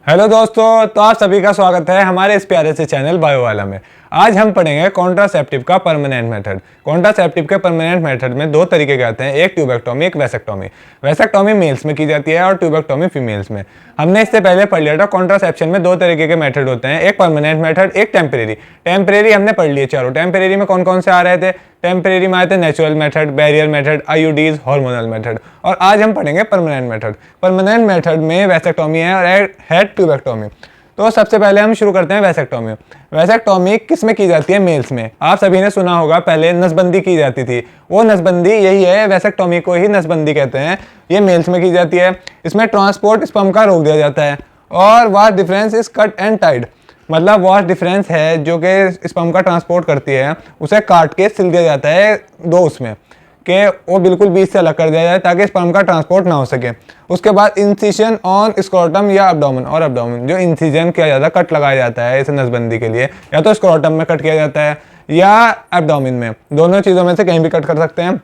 Hello दोस्तों, तो आप सभी का स्वागत है हमारे इस प्यारे से चैनल बायो वाला में। आज हम पढ़ेंगे कॉन्ट्रासेप्टिव का परमानेंट मेथड। कॉन्ट्रासेप्टिव के परमानेंट मेथड में दो तरीके के आते हैं, एक ट्यूबेक्टोमी, एक वैसेक्टोमी। वैसेक्टोमी मेल्स में की जाती है और ट्यूबेक्टोमी फीमेल्स में। हमने इससे पहले पढ़ लिया था कॉन्ट्रासेप्शन में दो तरीके के मेथड होते हैं, एक परमानेंट मेथड, एक टेम्परेरी। टेम्परेरी हमने पढ़ लिए चारों। टेम्परेरी में कौन कौन से आ रहे थे? टेम्परेरी में आए थे natural method, barrier method, IUDs, hormonal method. और आज हम पढ़ेंगे परमानेंट मेथड। परमानेंट मेथड में वैसेक्टोमी है और है ट्यूबेक्टोमी। तो सबसे पहले हम शुरू करते हैं वैसेक्टोमी। वैसेक्टोमी किस में की जाती है? मेल्स में। आप सभी ने सुना होगा पहले नसबंदी की जाती थी, वो नसबंदी यही है, वैसेक्टोमी को ही नसबंदी कहते हैं। ये मेल्स में की जाती है। इसमें ट्रांसपोर्ट स्पर्म का रोक दिया जाता है और vas deferens is cut and tied. मतलब वास डिफरेंस है जो कि स्पर्म का ट्रांसपोर्ट करती है, उसे काट के सिल दिया जाता है दो उसमें कि वो बिल्कुल बीच से अलग कर दिया जाए ताकि स्पर्म का ट्रांसपोर्ट ना हो सके। उसके बाद इंसिजन ऑन स्क्रोटम या अब्डोमेन, और अब्डोमेन जो इंसिजन किया जाता है, कट लगाया जाता है इसे नसबंदी के लिए, या तो स्क्रोटम में कट किया जाता है या एब्डोमेन में, दोनों चीज़ों में से कहीं भी कट कर सकते हैं।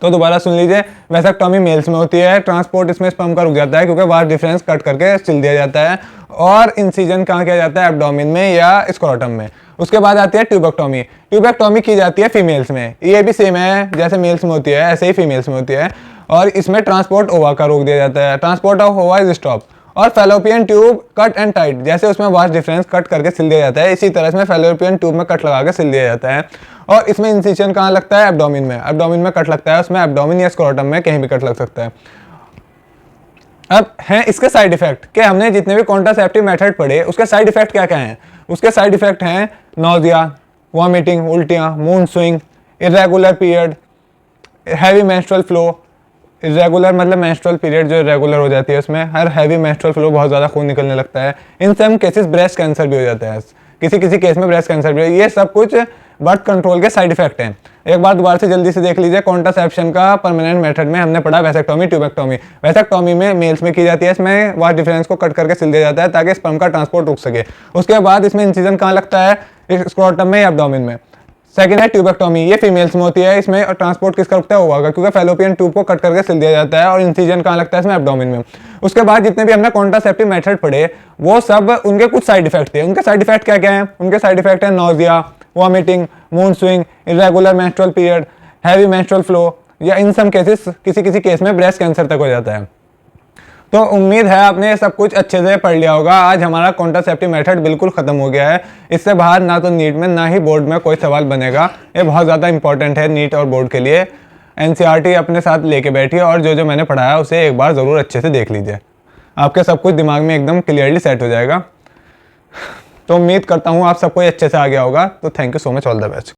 तो दोबारा सुन लीजिए, वैसेक्टोमी मेल्स में होती है, ट्रांसपोर्ट इसमें स्पर्म का रुक जाता है क्योंकि वास डिफरेंस कट करके सिल दिया जाता है, और इंसिजन कहाँ किया जाता है? एब्डोमेन में या स्क्रोटम में। उसके बाद आती है ट्यूबेक्टोमी। ट्यूबेक्टोमी की जाती है फीमेल्स में। ये भी सेम है, जैसे मेल्स में होती है ऐसे ही फीमेल्स में होती है, और इसमें ट्रांसपोर्ट ओवा का रोक दिया जाता है। Transport of ova is stop. और fallopian tube cut and tight, जैसे उसमें वास डिफरेंस कट करके सिल दिया जाता है, इसी तरह इसमें फैलोपियन ट्यूब में कट लगा के सिल दिया जाता है। और इसमें इंसिजन कहाँ लगता है? एब्डोमेन में। एब्डोमेन में कट लगता है, उसमें एब्डोमेन या स्क्रोटम में कहीं भी कट लग सकता है। अब हैं इसके साइड इफेक्ट कि हमने जितने भी कॉन्ट्रासेप्टिव मेथड पढ़े उसके साइड इफेक्ट क्या क्या हैं। उसके साइड इफेक्ट हैं नोजिया, वॉमिटिंग, उल्टियाँ, mood swing, irregular period, heavy menstrual flow. Irregular मतलब मेंस्ट्रुअल पीरियड जो इरेगुलर हो जाती है, उसमें हर हैवी मेंस्ट्रुअल फ्लो, बहुत ज़्यादा खून निकलने लगता है। इन सम केसेस ब्रेस्ट कैंसर भी हो जाता है, किसी किसी केस में ब्रेस्ट कैंसर भी। ये सब कुछ बर्थ कंट्रोल के साइड इफेक्ट हैं। एक बार दोबारा से जल्दी से देख लीजिए, कॉन्ट्रासेप्शन का परमानेंट मेथड में हमने पढ़ा वैसेक्टोमी, ट्यूबेक्टोमी। वैसेक्टोमी में मेल्स में की जाती है, इसमें वास डिफरेंस को कट करके सिल दिया जाता है ताकि स्पर्म का ट्रांसपोर्ट रुक सके। उसके बाद इसमें इंसिजन कहाँ लगता है? स्क्रोटम में या एब्डोमेन में। सेकेंड है ट्यूबेक्टोमी, ये फीमेल्स में होती है, इसमें ट्रांसपोर्ट किसका रुकता है? ओवा का, क्योंकि फैलोपियन ट्यूब को कट करके सिल दिया जाता है, और इंसिजन कहाँ लगता है? इसमें एब्डोमेन में। उसके बाद जितने भी हमने कॉन्ट्रासेप्टिव मेथड पढ़े वो सब उनके कुछ साइड इफेक्ट थे। उनके साइड इफेक्ट क्या क्या हैं? उनके साइड इफेक्ट है nausea, vomiting, mood swing, irregular menstrual period, heavy menstrual flow, या इन सम केसेस किसी किसी केस में ब्रेस्ट कैंसर तक हो जाता है। तो उम्मीद है आपने सब कुछ अच्छे से पढ़ लिया होगा। आज हमारा कॉन्ट्रासेप्टिव मेथड बिल्कुल खत्म हो गया है। इससे बाहर ना तो नीट में ना ही बोर्ड में कोई सवाल बनेगा। ये बहुत ज़्यादा इंपॉर्टेंट है नीट और बोर्ड के लिए। एनसीईआरटी अपने साथ लेके बैठिए और जो जो मैंने पढ़ाया उसे एक बार ज़रूर अच्छे से देख लीजिए, आपके सब कुछ दिमाग में एकदम क्लियरली सेट हो जाएगा। तो उम्मीद करता हूँ आप सब कुछ अच्छे से आ गया होगा। तो thank you so much, all the best.